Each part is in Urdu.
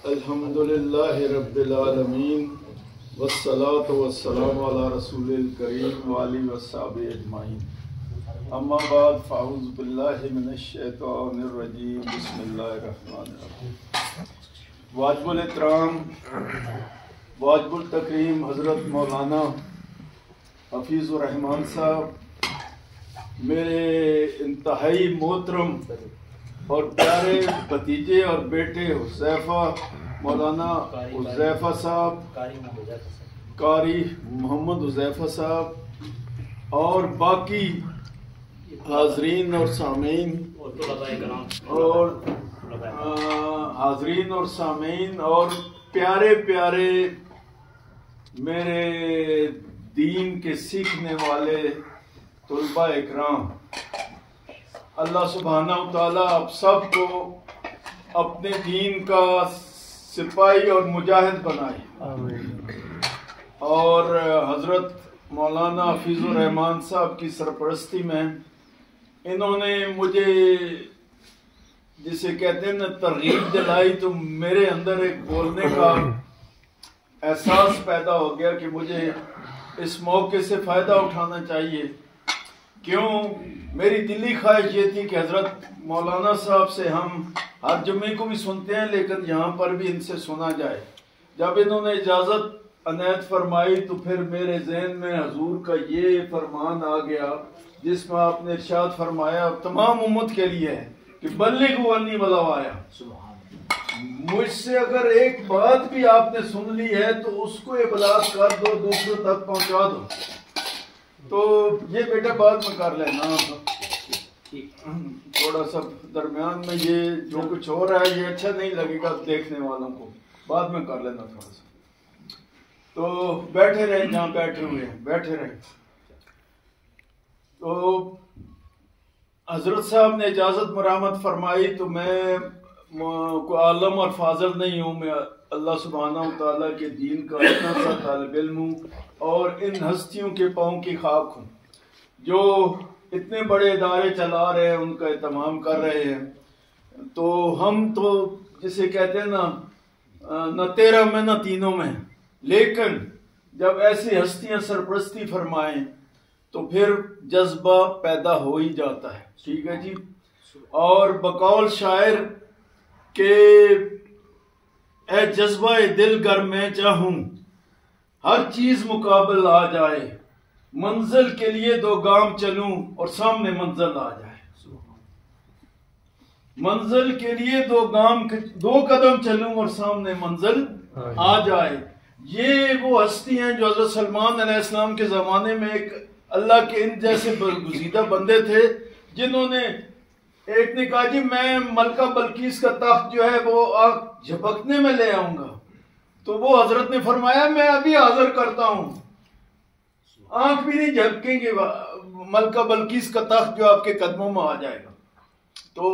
الحمدللہ رب العالمین والصلاة والسلام علی رسول الکریم وآلہ وصحبہ اجمعین، اما بعد فاعوذ باللہ من الشیطان الرجیم، بسم اللہ الرحمن الرحیم۔ واجب الاحترام، واجب التکریم حضرت مولانا حفیظ الرحمان صاحب، میرے انتہائی محترم اور پیارے بھتیجے اور بیٹے حذیفہ، مولانا حذیفہ صاحب، قاری محمد حذیفہ صاحب، اور باقی حاضرین اور سامعین اور پیارے پیارے میرے دین کے سیکھنے والے طلباء اکرام، اللہ سبحانہ و تعالیٰ آپ سب کو اپنے دین کا سپاہی اور مجاہد بنائے، اور حضرت مولانا حفیظ الرحمان صاحب کی سرپرستی میں انہوں نے مجھے جسے کہتے ہیں نا ترغیب دلائی، تو میرے اندر ایک بولنے کا احساس پیدا ہو گیا کہ مجھے اس موقع سے فائدہ اٹھانا چاہیے۔ کیوں؟ میری دلی خواہش یہ تھی کہ حضرت مولانا صاحب سے ہم ہر جمعے کو بھی سنتے ہیں، لیکن یہاں پر بھی ان سے سنا جائے۔ جب انہوں نے اجازت عنایت فرمائی تو پھر میرے ذہن میں حضور کا یہ فرمان آ گیا جس میں آپ نے ارشاد فرمایا تمام امت کے لیے ہے کہ بلغوا عنی ولو آیا۔ مجھ سے اگر ایک بات بھی آپ نے سن لی ہے تو اس کو ابلاغ کر دو، دوسروں تک پہنچا دو۔ تو یہ بیٹا بعد میں کر لینا، تھوڑا سا درمیان میں یہ جو کچھ ہو رہا ہے یہ اچھا نہیں لگے گا دیکھنے والوں کو، بعد میں کر لینا تھوڑا سا۔ تو بیٹھے رہے جہاں بیٹھے ہوئے ہیں، بیٹھے رہے۔ تو حضرت صاحب نے اجازت مرامت فرمائی تو میں کوئی عالم اور فاضل نہیں ہوں، میں اللہ سبحانہ و تعالیٰ کے دین کا اتنا سا طالب علم ہوں اور ان ہستیوں کے پاؤں کی خاک ہوں جو اتنے بڑے ادارے چلا رہے ہیں، ان کا اہتمام کر رہے ہیں۔ تو ہم تو جسے کہتے ہیں نہ تیرہ میں نہ تینوں میں، لیکن جب ایسی ہستیاں سرپرستی فرمائیں تو پھر جذبہ پیدا ہو ہی جاتا ہے، ٹھیک ہے جی۔ اور بقول شاعر کہ اے جذبہ دل گر میں چاہوں ہر چیز مقابل آ جائے، منزل کے لیے دو گام چلوں اور سامنے منزل آ جائے۔ منزل کے لیے دو قدم چلوں اور سامنے منزل آ جائے۔ یہ وہ ہستی ہیں جو حضرت سلمان علیہ السلام کے زمانے میں ایک اللہ کے ان جیسے برگزیدہ بندے تھے جنہوں نے ایک نے کہا جی میں ملکہ بلقیس کا تخت جو ہے وہ آنکھ جھپکنے میں لے آؤں گا، تو وہ حضرت نے فرمایا میں ابھی حاضر کرتا ہوں، آنکھ بھی نہیں جھپکیں گے، ملکہ بلقیس کا تخت جو آپ کے قدموں میں آ جائے گا۔ تو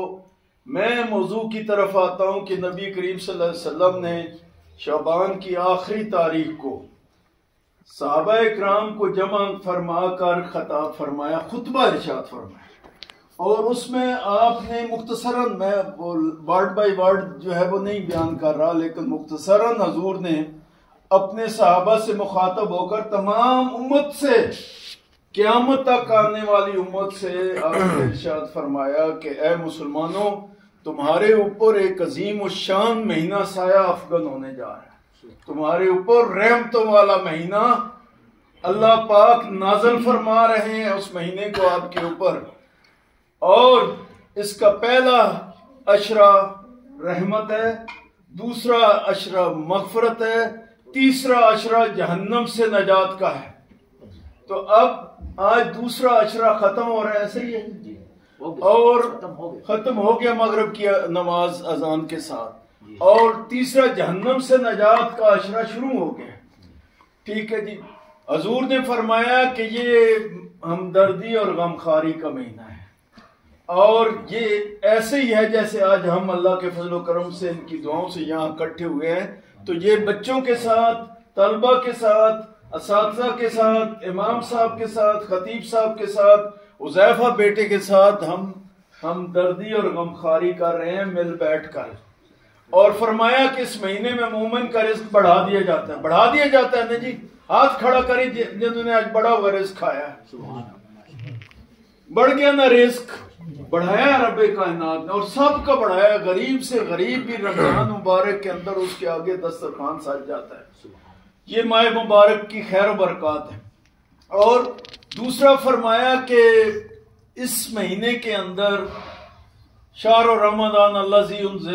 میں موضوع کی طرف آتا ہوں کہ نبی کریم صلی اللہ علیہ وسلم نے شعبان کی آخری تاریخ کو صحابہ اکرام کو جمع فرما کر خطاب فرمایا، خطبہ ارشاد فرمایا، اور اس میں آپ نے مختصراً، میں ورڈ بائی ورڈ جو ہے وہ نہیں بیان کر رہا، لیکن مختصراً حضور نے اپنے صحابہ سے مخاطب ہو کر تمام امت سے، قیامت تک آنے والی امت سے آپ نے ارشاد فرمایا کہ اے مسلمانوں، تمہارے اوپر ایک عظیم الشان مہینہ سایہ افغن ہونے جا رہا ہے، تمہارے اوپر رحمتوں والا مہینہ اللہ پاک نازل فرما رہے ہیں اس مہینے کو آپ کے اوپر، اور اس کا پہلا عشرہ رحمت ہے، دوسرا عشرہ مغفرت ہے، تیسرا عشرہ جہنم سے نجات کا ہے۔ تو اب آج دوسرا عشرہ ختم ہو رہا ہے، ایسے ہی ہے، اور ختم ہو گیا مغرب کی نماز اذان کے ساتھ، اور تیسرا جہنم سے نجات کا عشرہ شروع ہو گیا، ٹھیک ہے جی۔ حضور نے فرمایا کہ یہ ہمدردی اور غمخواری کا مہینہ ہے، اور یہ ایسے ہی ہے جیسے آج ہم اللہ کے فضل و کرم سے ان کی دعاؤں سے یہاں اکٹھے ہوئے ہیں، تو یہ بچوں کے ساتھ، طلبہ کے ساتھ، اساتذہ کے ساتھ، امام صاحب کے ساتھ، خطیب صاحب کے ساتھ، حذیفہ بیٹے کے ساتھ ہم دردی اور غمخواری کر رہے ہیں مل بیٹھ کر، اور فرمایا کہ اس مہینے میں مومن کا رزق بڑھا دیا جاتا ہے. بڑھا دیا جاتا ہے نا جی. ہاتھ کھڑا کری جنہوں نے آج بڑا ہوا رزق کھایا ہے. بڑھ گیا نا رزق, بڑھایا رب کائنات نے, اور سب کا بڑھایا. غریب سے غریب بھی رمضان مبارک کے اندر اس کے آگے دسترخوان سج جاتا ہے. یہ ماہ مبارک کی خیر و برکات ہے. اور دوسرا فرمایا کہ اس مہینے کے اندر شہر رمضان الذی